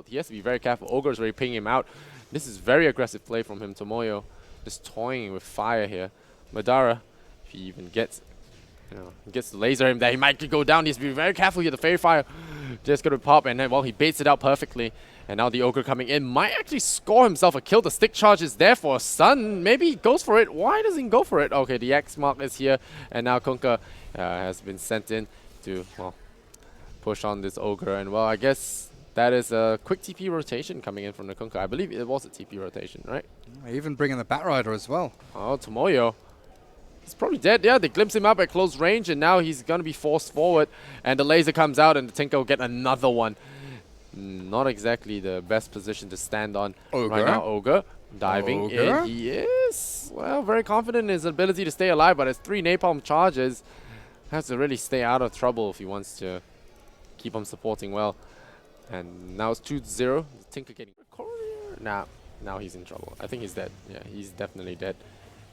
So he has to be very careful. Ogre is already pinging him out. This is very aggressive play from him. Tomoyo just toying with fire here. Madara, if he even gets, gets the laser him there, he might go down. He has to be very careful here. The Fairy Fire just going to pop, and then, well, he baits it out perfectly. And now the Ogre coming in might actually score himself a kill. The stick charge is there for a stun. Maybe he goes for it. Why doesn't he go for it? Okay, the X mark is here, and now Kunkka has been sent in to, well, push on this Ogre. And, well, I guess that is a quick TP rotation coming in from the Kunkka. I believe it was a TP rotation, right? Even bringing the Batrider as well. Oh, Tomoyo. He's probably dead. Yeah, they glimpse him up at close range, and now he's going to be forced forward. And the laser comes out, and the Tinker will get another one. Not exactly the best position to stand on right now. Ogre diving in. He is, well, very confident in his ability to stay alive, but it's 3 napalm charges. Has to really stay out of trouble if he wants to keep on supporting well. And now it's 2-0. Tinker getting now he's in trouble. I think he's dead. Yeah, he's definitely dead.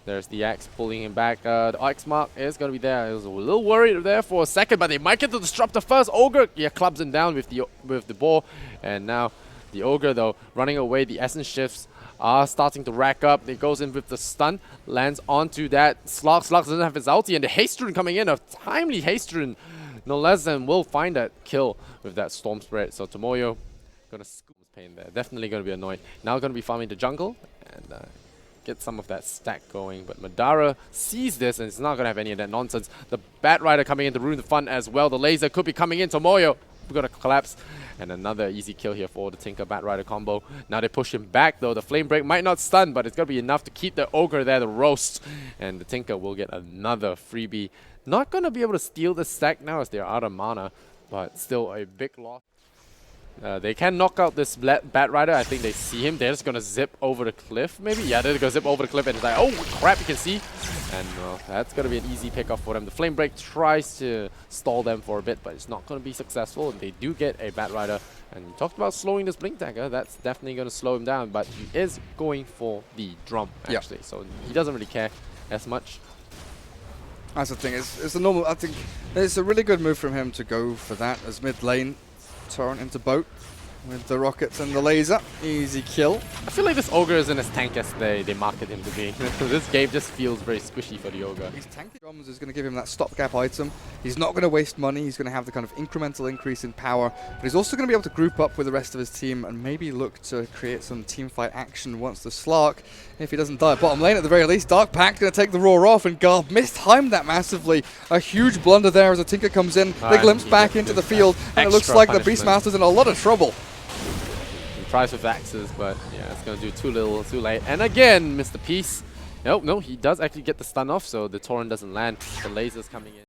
There's the Axe pulling him back. The X mark is going to be there. I was a little worried there for a second, but they might get the Disruptor first. Ogre, yeah, clubs him down with the ball. And now the Ogre, though, running away. The Essence Shifts are starting to rack up. It goes in with the stun. Lands onto that Slug. Slug doesn't have his ulti. And the Haste Rune coming in. A timely Haste Rune, no less than will find that kill with that Storm Spread. So Tomoyo going to scoop his pain there. Definitely going to be annoyed. Now going to be farming the jungle. And get some of that stack going, but Madara sees this and it's not going to have any of that nonsense. The Batrider coming in to ruin the fun as well. The laser could be coming in. Tomoyo, we're going to collapse. And another easy kill here for the Tinker Batrider combo. Now they push him back though. The Flame Break might not stun, but it's going to be enough to keep the Ogre there, the roast. And the Tinker will get another freebie. Not going to be able to steal the stack now as they're out of mana, but still a big loss. They can knock out this Batrider. I think they see him. They're just going to zip over the cliff, maybe? Yeah, they're going to zip over the cliff, and it's like, oh, crap, you can see. And that's going to be an easy pickoff for them. The Flame Break tries to stall them for a bit, but it's not going to be successful. And they do get a Batrider. And we talked about slowing this Blink Dagger. That's definitely going to slow him down, but he is going for the drum, actually. Yep. So he doesn't really care as much. That's the thing. It's a normal. I think it's a really good move from him to go for that as mid lane. Torrent into boat with the rockets and the laser. Easy kill. I feel like this Ogre isn't as tank as they market him to be. This game just feels very squishy for the Ogre. His tanky drums is going to give him that stopgap item. He's not going to waste money. He's going to have the kind of incremental increase in power. But he's also going to be able to group up with the rest of his team and maybe look to create some teamfight action once the Slark, if he doesn't die at bottom lane at the very least. Dark Pact going to take the roar off, and Garb mistimed that massively. A huge blunder there as the Tinker comes in. They glimpse back into the field, and it looks like the Beastmaster's in a lot of trouble. He tries with axes, but yeah, it's going to do too little, too late. And again, Mr. Peace. No, he does actually get the stun off, so the Torrent doesn't land. The laser's coming in.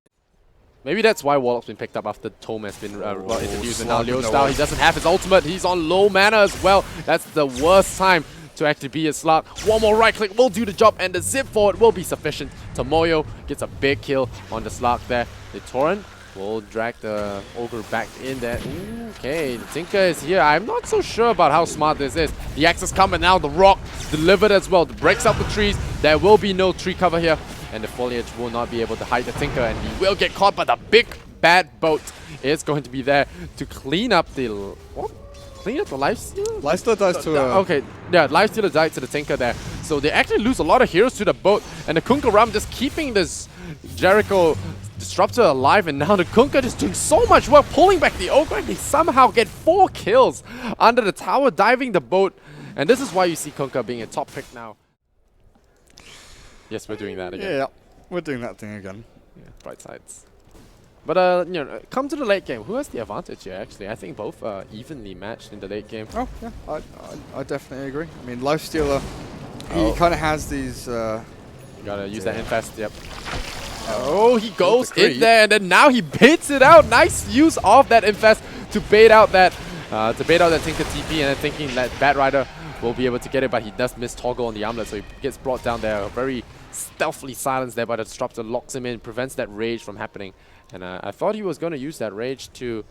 Maybe that's why Warlock's been picked up after Tome has been introduced. And now Leo Style, he doesn't have his ultimate. He's on low mana as well. That's the worst time to actually be a Slark. One more right click will do the job, and the zip forward will be sufficient. Tomoyo gets a big kill on the Slark there. The Torrent will drag the Ogre back in there. Okay, the Tinker is here. I'm not so sure about how smart this is. The axe is coming now. The rock delivered as well. Breaks out the trees. There will be no tree cover here. And the foliage will not be able to hide the Tinker. And he will get caught, but the big bad boat is going to be there to clean up the... What? Clean up the Lifestealer? Lifestealer dies to okay, yeah, Lifestealer died to the Tinker there. So they actually lose a lot of heroes to the boat. And the Kunkka Ram just keeping this Jericho Disruptor alive, and now the Kunkka just doing so much work, pulling back the Ogre, and they somehow get 4 kills under the tower, diving the boat. And this is why you see Kunkka being a top pick now. Yes, we're doing that again. Yeah, we're doing that thing again. Yeah, bright sides. But, you know, come to the late game. Who has the advantage here, actually? I think both are evenly matched in the late game. Oh, yeah, I definitely agree. I mean, Lifestealer, he kind of has these... you gotta use that infest, yep. Oh, he goes in there, and then now he baits it out. Nice use of that infest to bait out that Tinker TP, and then thinking that Batrider will be able to get it, but he does miss toggle on the armlet, so he gets brought down there. Very stealthily silenced there by the Disruptor, locks him in, prevents that rage from happening. And I thought he was going to use that rage to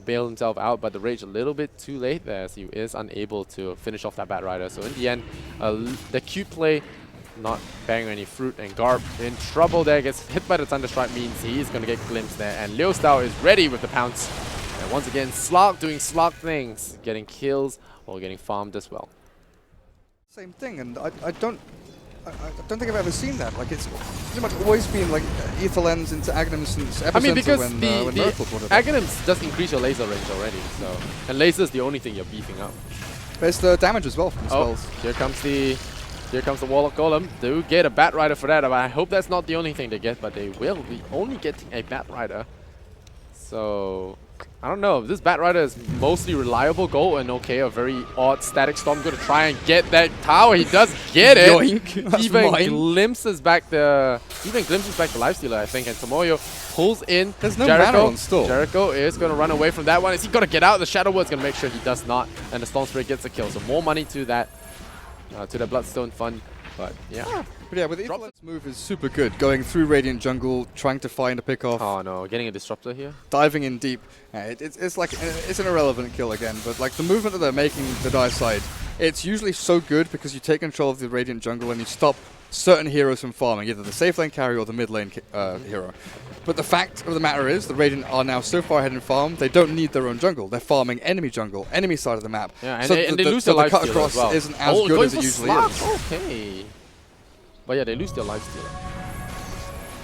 bail himself out, but the rage a little bit too late there, as he is unable to finish off that Batrider. So in the end, the cute play not bearing any fruit, and Garb in trouble there, gets hit by the Thunderstrike, means he's going to get glimpsed there. And Liu Stao is ready with the pounce. And once again, Slug doing Slug things, getting kills or getting farmed as well. Same thing, and I don't think I've ever seen that. Like, it's pretty much always been like Ether Lens into Aghanim since Epicenter. I mean, because when the Aghanim does increase your laser range already, so, and laser is the only thing you're beefing up. There's the damage as well from spells. Here comes the Warlock Golem. They do get a Bat Rider for that, but I hope that's not the only thing they get, but they will be only getting a Bat Rider. So, I don't know. This Bat Rider is mostly reliable goal, and okay, a very odd Static Storm going to try and get that tower. He does get it. Yoink. Even glimpses back the Lifestealer, I think, and Tomoyo pulls in. There's no Jericho. mana on stall. Jericho is going to run away from that one. Is he going to get out? The Shadow Word's going to make sure he does not, and the Storm Spirit gets the kill. So more money to that, to the Bloodstone fund. But yeah. But yeah, with the Etherlens move is super good. Going through Radiant Jungle, trying to find a pick-off. Oh no, getting a Disruptor here. Diving in deep. It's like, it's an irrelevant kill again, but like the movement that they're making the dive side, it's usually so good because you take control of the Radiant Jungle and you stop certain heroes from farming, either the safe lane carry or the mid lane hero. But the fact of the matter is, the Radiant are now so far ahead in farm, they don't need their own jungle. They're farming enemy jungle, enemy side of the map. Yeah, and so they lose their the life cut steal across as well. isn't as good as it usually is. Okay. But yeah, they lose their Lifestealer.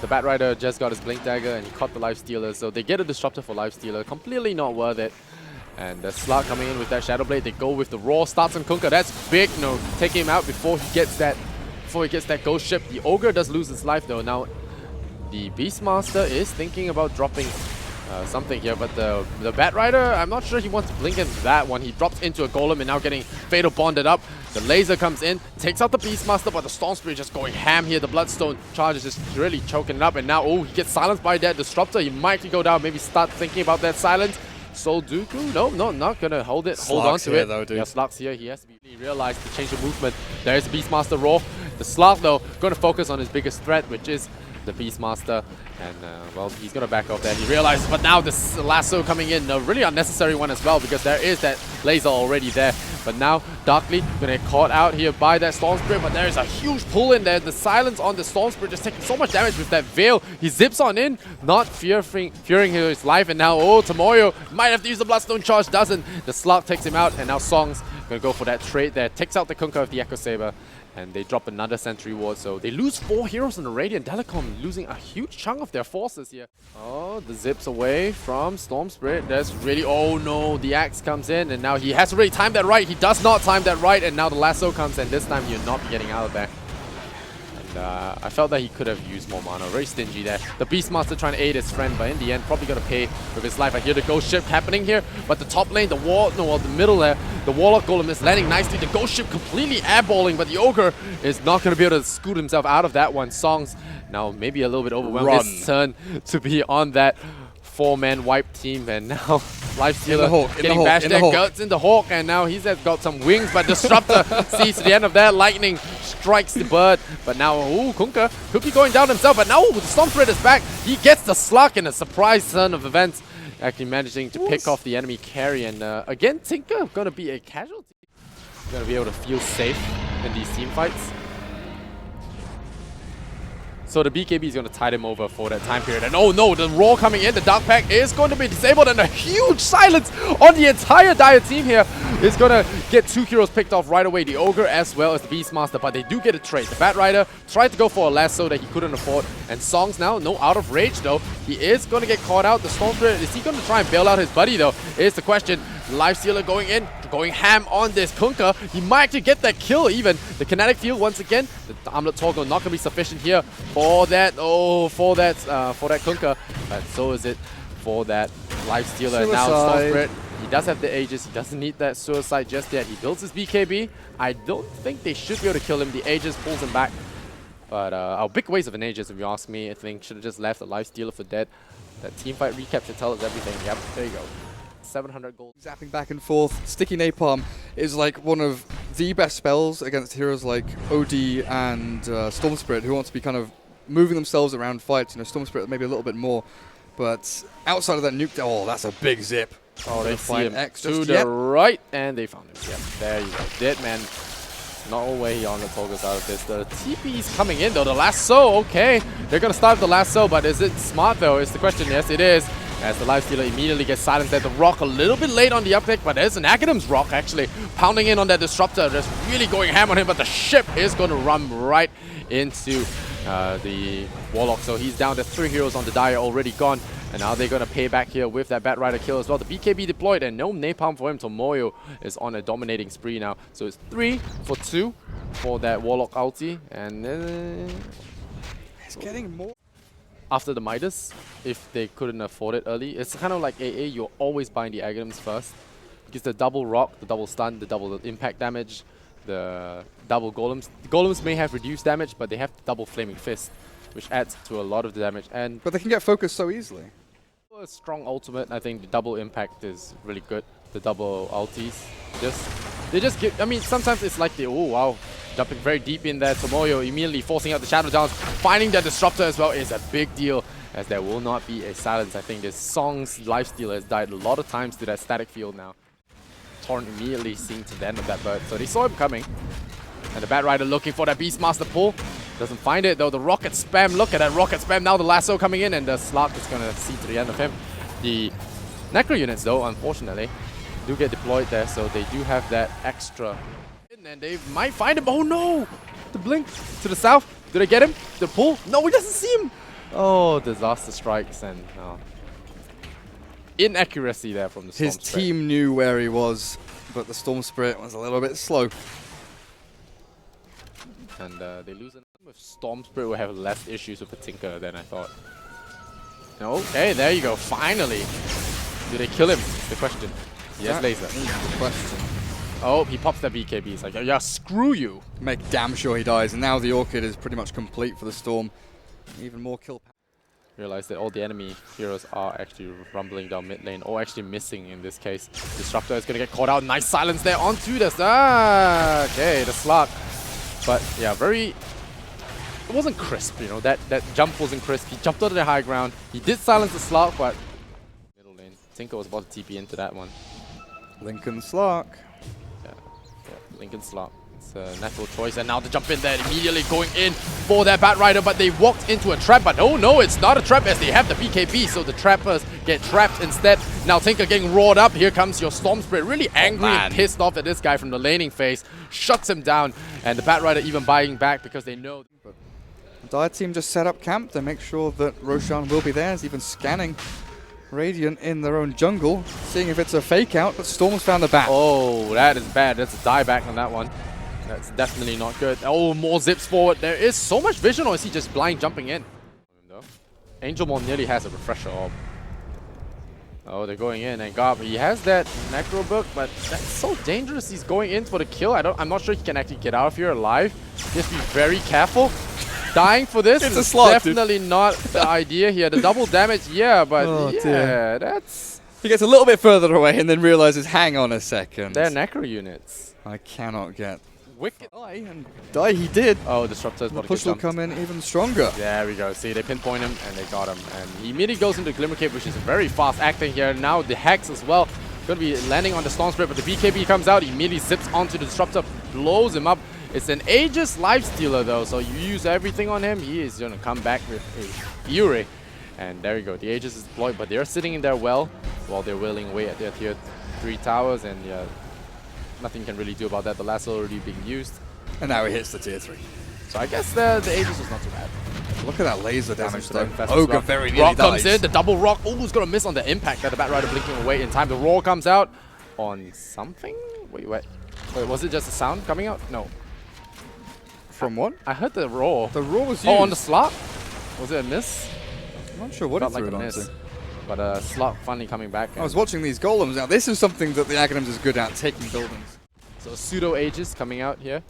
The Bat Rider just got his Blink Dagger and he caught the Lifestealer, so they get a Disruptor for Lifestealer. Completely not worth it. And the Slug coming in with that Shadow Blade. They go with the Raw, starts on Kunkka. That's big. No, take him out before he gets that Ghost Ship. The Ogre does lose his life though. Now, the Beastmaster is thinking about dropping something here, but the Bat Rider, I'm not sure he wants to blink into that one. He drops into a Golem and now getting Fatal Bonded up. The laser comes in, takes out the Beastmaster, but the Storm Spirit just going ham here. The Bloodstone charge is just really choking it up, and now, oh, he gets silenced by that Disruptor. He might go down, maybe start thinking about that silence. So Dooku, no, not gonna hold on to it. Though, dude. Yeah, Slug's here. He has to be realized to change the movement. There's the Beastmaster Raw. The Slug, though, going to focus on his biggest threat, which is the Beastmaster. And, well, he's going to back off there. He realizes, but now this lasso coming in, a really unnecessary one as well, because there is that laser already there. But now, Darkly going to get caught out here by that Storm Spirit, but there is a huge pull in there. The silence on the Storm Spirit just taking so much damage with that Veil. He zips on in, not fearing his life, and now, oh, Tomoyo might have to use the Bloodstone charge, doesn't. The Slug takes him out, and now To.Songz going to go for that trade there. Takes out the Kunkka of the Echo Saber. And they drop another Sentry Ward, so they lose 4 heroes in the Radiant. DileCom losing a huge chunk of their forces here. Oh, the zips away from Storm Spirit. That's really, oh no, the axe comes in, and now he has to really time that right. He does not time that right, and now the lasso comes, and this time you're not getting out of there. And I felt that he could have used more mana. Very stingy there. The Beastmaster trying to aid his friend, but in the end, probably going to pay with his life. I hear the Ghost Ship happening here, but the top lane, the middle there, the Warlock Golem is landing nicely. The Ghost Ship completely airballing, but the Ogre is not going to be able to scoot himself out of that one. To.Songz now maybe a little bit overwhelmed. His turn to be on that 4-man wipe team, and now Lifestealer getting bashed there, guts in the Hawk, and now he's got some wings, but Disruptor sees the end of that. Lightning strikes the bird, but now, ooh, Kunkka could be going down himself, but now the Storm Spirit is back. He gets the Slug in a surprise turn of events, actually managing to pick off the enemy carry, and again, Tinker going to be a casualty. Going to be able to feel safe in these team fights. So the BKB is going to tide him over for that time period. And oh no, the Raw coming in, the Dark Pack is going to be disabled, and a huge silence on the entire Dire team here is going to get 2 heroes picked off right away, the Ogre as well as the Beastmaster, but they do get a trade. The Bat Rider tried to go for a lasso that he couldn't afford, and To.Songz now, no out of rage though. He is going to get caught out. The Storm Spirit, is he going to try and bail out his buddy though? Is the question. Lifestealer going in, going ham on this Kunkka. He might actually get that kill even. The kinetic field once again. The Armlet Toggle not going to be sufficient here for that. Oh, for that Kunkka. But so is it for that Lifestealer. And now Storm Spirit, he does have the Aegis. He doesn't need that Suicide just yet. He builds his BKB. I don't think they should be able to kill him. The Aegis pulls him back. But a big waste of an Aegis, if you ask me. I think should have just left the Lifestealer for dead. That teamfight recap should tell us everything. Yep, there you go. 700 gold. Zapping back and forth. Sticky Napalm is like one of the best spells against heroes like OD and Storm Spirit, who want to be kind of moving themselves around fights. You know, Storm Spirit maybe a little bit more, but outside of that nuke, oh, that's a big zip. Oh, they see him to the right, and they found him. Yep, there you go. Dead man. No way on the Togas out of this. The TP is coming in though. The lasso, okay. They're going to start the lasso, but is it smart though? Is the question. Yes, it is. as the Lifestealer immediately gets silenced at the Rock a little bit late on the uptick, but there's an Academ's Rock actually pounding in on that Disruptor, just really going ham on him, but the ship is going to run right into the Warlock, so he's down to 3 heroes on the Dire already gone, and now they're going to pay back here with that Bat Rider kill as well. The BKB deployed and no napalm for him. Tomoyo is on a dominating spree now, so it's 3 for 2 for that Warlock ulti, and It's getting more. after the Midas, if they couldn't afford it early, it's kind of like AA, you're always buying the Aghanim's first, because the double rock, the double stun, the double impact damage, the double golems. The golems may have reduced damage, but they have the double flaming fist, which adds to a lot of the damage. And But they can get focused so easily. a strong ultimate, I think the double impact is really good. The double ultis, they just give. I mean, sometimes it's like the wow, jumping very deep in there. Tomoyo immediately forcing out the Shadow Downs, finding that Disruptor as well is a big deal, as there will not be a silence. I think this Song's Lifestealer has died a lot of times to that static field now. Torrent immediately seeing to the end of that bird, so they saw him coming. And the Bat Rider looking for that Beastmaster pull. Doesn't find it though. The rocket spam, look at that rocket spam. Now the lasso coming in, and the Slark is going to see to the end of him. The Necro units though, unfortunately, do get deployed there, so they do have that extra. And they might find him. Oh no! The blink to the south. Do they get him? The pull? No, he doesn't see him. Oh, disaster strikes, and inaccuracy there from the Storm His Spirit. team knew where he was, but the Storm Spirit was a little bit slow. And they lose it. With Storm Spirit will have less issues with the Tinker than I thought. Okay, there you go. Finally. Do they kill him? Is the question. Yes, laser. Question. Oh, he pops that BKB. He's like, yeah, screw you. Make damn sure he dies, and now the Orchid is pretty much complete for the Storm. Even more kill. Realize that all the enemy heroes are actually rumbling down mid lane, or actually missing in this case. Disruptor is going to get caught out. Nice silence there onto the... okay, the Slark. But yeah, very... It wasn't crisp, you know, that jump wasn't crisp. He jumped out of the high ground. He did silence the Slark, but... Middle lane. Tinker was about to TP into that one. Lincoln Slark. Yeah, Lincoln Slark. It's a natural choice, and now the jump in there, immediately going in for that Bat Rider, but they walked into a trap, but oh no, it's not a trap as they have the BKB, so the trappers get trapped instead. Now Tinker getting roared up. Here comes your Storm Spirit, really angry and pissed off at this guy from the laning phase, shuts him down, and the Bat Rider even buying back because they know. The Dire team just set up camp to make sure that Roshan will be there. He's even scanning Radiant in their own jungle, seeing if it's a fake out, but Storm's found the bat. Oh, that is bad. That's a dieback on that one. That's definitely not good. Oh, more zips forward. There is so much vision, or is he just blind jumping in? AnGeLMoN nearly has a refresher orb. Oh, they're going in, and Garb, he has that Necro book, but that's so dangerous. He's going in for the kill. I'm not sure he can actually get out of here alive. Just be very careful. Dying for this It's a is slot, definitely not the idea here. The double damage, yeah, but Oh, yeah, dear. that's... He gets a little bit further away and then realizes, hang on a second. They're Necro units. I cannot get Wicked. die, and die he did. Oh, Disruptor's The about to push get will jumped. come in even stronger. There we go. See, they pinpoint him and they got him. And he immediately goes into Glimmer Cape, which is very fast acting here. Now the Hex as well. Going to be landing on the Storm Spirit, but the BKB comes out. He immediately zips onto the Disruptor, blows him up. It's an Aegis Lifestealer though, so you use everything on him. He is going to come back with a fury. And there you go. The Aegis is deployed, but they're sitting in there well while they're wailing away at their tier 3 towers. And yeah, nothing can really do about that. The lasso already being used. And now he hits the tier 3. So I guess the Aegis was not too bad. Look at that laser damage though. Ogre Ogre very nearly Rock comes dies. in, the double rock. Oh, who's going to miss on the impact that the Bat Rider blinking away in time. The roar comes out on something? Wait, was it just a sound coming out? No. From what? I heard the roar. The roar was used. Oh, on the slot? Was it a miss? I'm not sure what Felt it like threw a it miss. onto. But slot finally coming back. I was watching these golems. Now this is something that the Aghanim's is good at, taking buildings. So pseudo Aegis coming out here.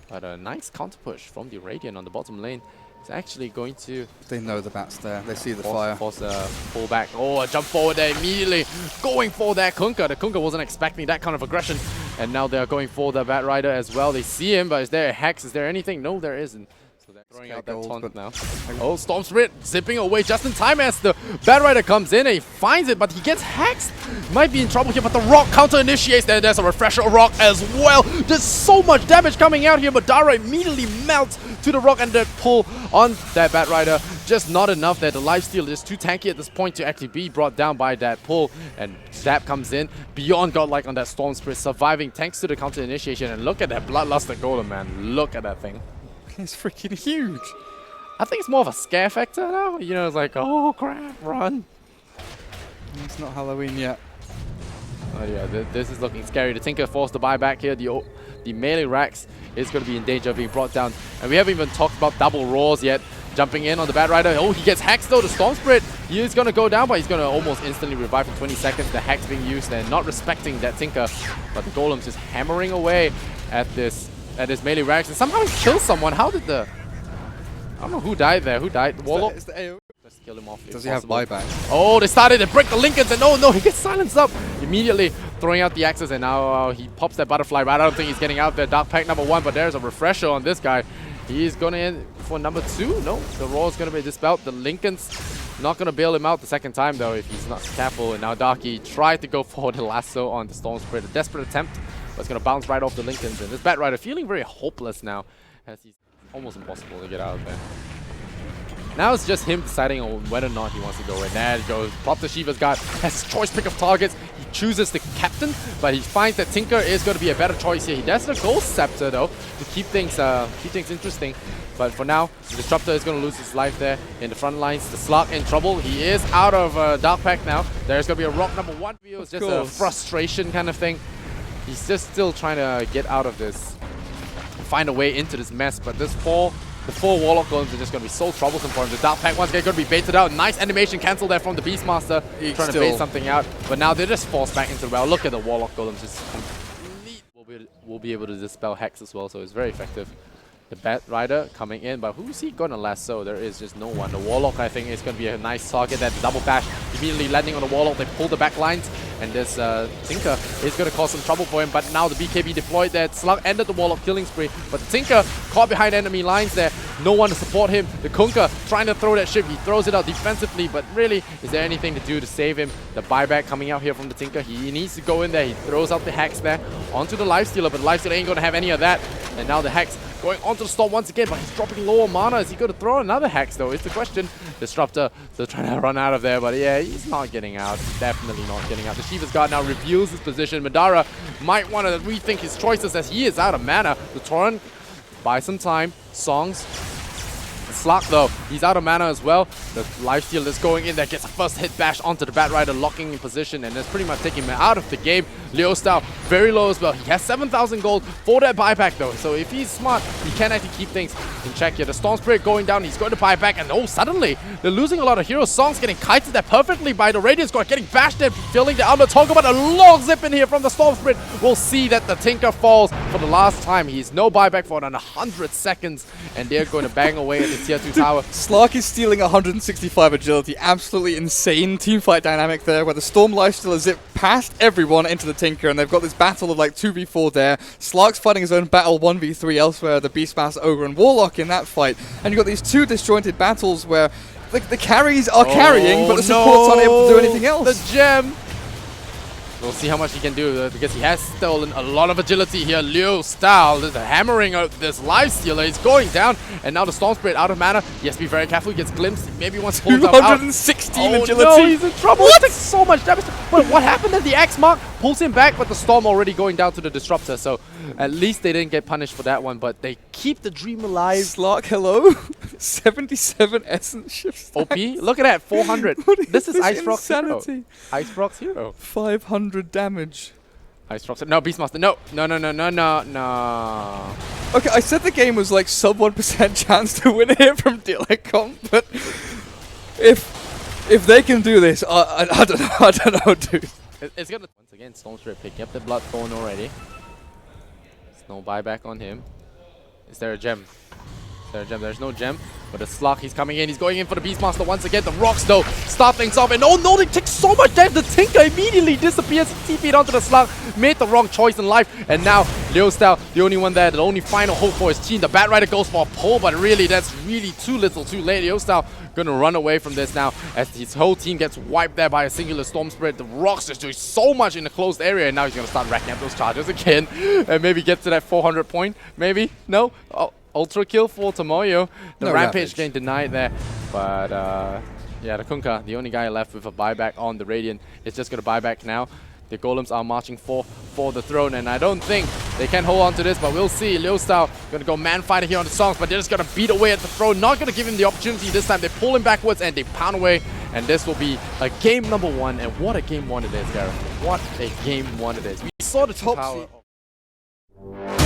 But a nice counter push from the Radiant on the bottom lane. It's actually going to They know the bat's there. They see the fire. force a pull back. Oh, a jump forward there immediately. Going for that Kunkka. The Kunkka wasn't expecting that kind of aggression. And now they're going for the Bat Rider as well. They see him, but is there a Hex? Is there anything? No, there isn't. So Throwing Okay, out that gold, taunt but now. Oh, Storm Spirit zipping away just in time as the Bat Rider comes in and he finds it, but he gets hexed. Might be in trouble here, but the Rock counter initiates. There's a Refresher Rock as well. There's so much damage coming out here, but Dara immediately melts to the Rock and the pull on that Bat Rider. Just not enough there. The lifesteal is too tanky at this point to actually be brought down by that pull. And Zap comes in beyond godlike on that Storm Spirit, surviving thanks to the counter initiation. And look at that Bloodluster Golem, man. Look at that thing. It's freaking huge. I think it's more of a scare factor now. You know, it's like, oh crap, run. It's not Halloween yet. Oh yeah, this is looking scary. The Tinker forced to buy back here. The melee Rax is going to be in danger of being brought down. And we haven't even talked about double roars yet. Jumping in on the Bat Rider. Oh, he gets hexed though. The Storm Spirit, he is going to go down, but he's going to almost instantly revive in 20 seconds. The hex being used and not respecting that Tinker. But the Golem's just hammering away at this melee Rax. And somehow he kills someone. How did the... I don't know who died there. Who died? The Warlock? It's the AoE. Let's kill him off. Does he have buyback? Oh, they started to break the Lincolns, and no, he gets silenced up. Immediately throwing out the axes, and now he pops that butterfly, but I don't think he's getting out there. Dark Pack #1, but there's a refresher on this guy. He's going to end for #2. No, the Roar is going to be dispelled. The Lincoln's not going to bail him out the second time, though, if he's not careful. And now Darky tried to go for the lasso on the Storm Spirit. A desperate attempt, but it's going to bounce right off the Lincolns. And this Bat Rider feeling very hopeless now, as he's almost impossible to get out of there. Now it's just him deciding on whether or not he wants to go in. There he goes. Prop the Shiva's Guard has choice pick of targets. He chooses the Captain, but he finds that Tinker is going to be a better choice here. He does the Gold Scepter though to keep things interesting. But for now, the Disruptor is going to lose his life there in the front lines. The Slug in trouble. He is out of Dark Pack now. There's going to be a Rock #1. It's just a frustration kind of thing. He's just still trying to get out of this, find a way into this mess. But the four Warlock Golems are just going to be so troublesome for him. The Dark Pack once again going to be baited out. Nice animation cancel there from the Beastmaster, trying to bait something out. But now they're just forced back into the well. Look at the Warlock Golems just complete. We'll be able to dispel Hex as well, so it's very effective. The Bat Rider coming in, but who's he going to lasso? There is just no one. The Warlock, I think, is going to be a nice target. That double bash immediately landing on the Warlock. They pull the back lines, and this Tinker is going to cause some trouble for him. But now the BKB deployed there. Slug ended the Warlock killing spree, but the Tinker caught behind enemy lines there. No one to support him. The Kunkka trying to throw that ship. He throws it out defensively, but really, is there anything to do to save him? The buyback coming out here from the Tinker. He needs to go in there. He throws out the Hex there onto the Lifestealer, but Lifestealer ain't going to have any of that. And now the Hex going onto the Storm once again, but he's dropping lower mana. Is he going to throw another Hex though? Is the question. Disruptor still trying to run out of there, but yeah, he's not getting out. Definitely not getting out. The Shiva's Guard now reveals his position. Madara might want to rethink his choices as he is out of mana. The Torrent buy some time. Songs. Slug though, he's out of mana as well. The Lifesteal is going in there, gets a first hit bash onto the Bat Rider, locking in position, and that's pretty much taking him out of the game. Leo Style, very low as well. He has 7,000 gold for that buyback though, so if he's smart, he can actually keep things in check here. The Storm Spirit going down, he's going to buy back, and oh, suddenly, they're losing a lot of heroes. Songs getting kited there perfectly by the Radiant Squad, getting bashed there, filling the Outlet Tonga, but a long zip in here from the Storm Spirit. We'll see that the Tinker falls for the last time. He's no buyback for another 100 seconds, and they're going to bang away at the tier 2 tower. Slark is stealing 165 agility. Absolutely insane teamfight dynamic there, where the Storm Lifestealer zip past everyone into the Tinker, and they've got this battle of like 2v4 there. Slark's fighting his own battle 1v3 elsewhere, the Beastmaster, Ogre, and Warlock in that fight. And you've got these two disjointed battles where the carries are carrying, but the supports aren't able to do anything else. The gem! We'll see how much he can do because he has stolen a lot of agility here. Leo Style is hammering out this Lifestealer. He's going down, and now the Storm Spirit out of mana. He has to be very careful. He gets glimpsed. He maybe wants to pull himself out. 216 agility. No, he's in trouble. He takes so much damage. But what happened at the X mark pulls him back, but the Storm already going down to the Disruptor. So at least they didn't get punished for that one, but they keep the dream alive. Slark, hello? 77 essence shifts. OP? Look at that, 400. This is Ice Rock's hero. Ice Rock's hero. 500 damage. Ice Rock's no, Beastmaster. No. Okay, I said the game was like sub 1% chance to win here from DileCom, but if they can do this, I don't know, dude. It's gonna once again Storm Spirit picking up the Bloodthorn already. There's no buyback on him. Is there a gem? Is there a gem? There's no gem. But the Slug, he's coming in. He's going in for the Beastmaster once again. The Rocks, though, start things off. And oh no, they take so much damage. The Tinker immediately disappears. He TP'd onto the Slug. Made the wrong choice in life. And now, Liu-Style, the only one there. The only final hope for his team. The Bat Rider goes for a pull, but really, that's really too little, too late. Liu-Style gonna run away from this now as his whole team gets wiped there by a singular Storm Spirit. The Rocks is doing so much in the closed area, and now he's gonna start racking up those charges again and maybe get to that 400 point. Maybe? No? Oh, Ultra kill for Tomoyo. The No Rampage getting denied there. But yeah, the Kunkka, the only guy left with a buyback on the Radiant, is just gonna buy back now. The Golems are marching for the throne, and I don't think they can hold on to this, but we'll see. Liu-Style gonna go man fighter here on the Songs, but they're just gonna beat away at the throne. Not gonna give him the opportunity this time. They pull him backwards and they pound away, and this will be a game number 1. And what a game 1 it is, Gareth. What a game 1 it is. We saw the top Top power.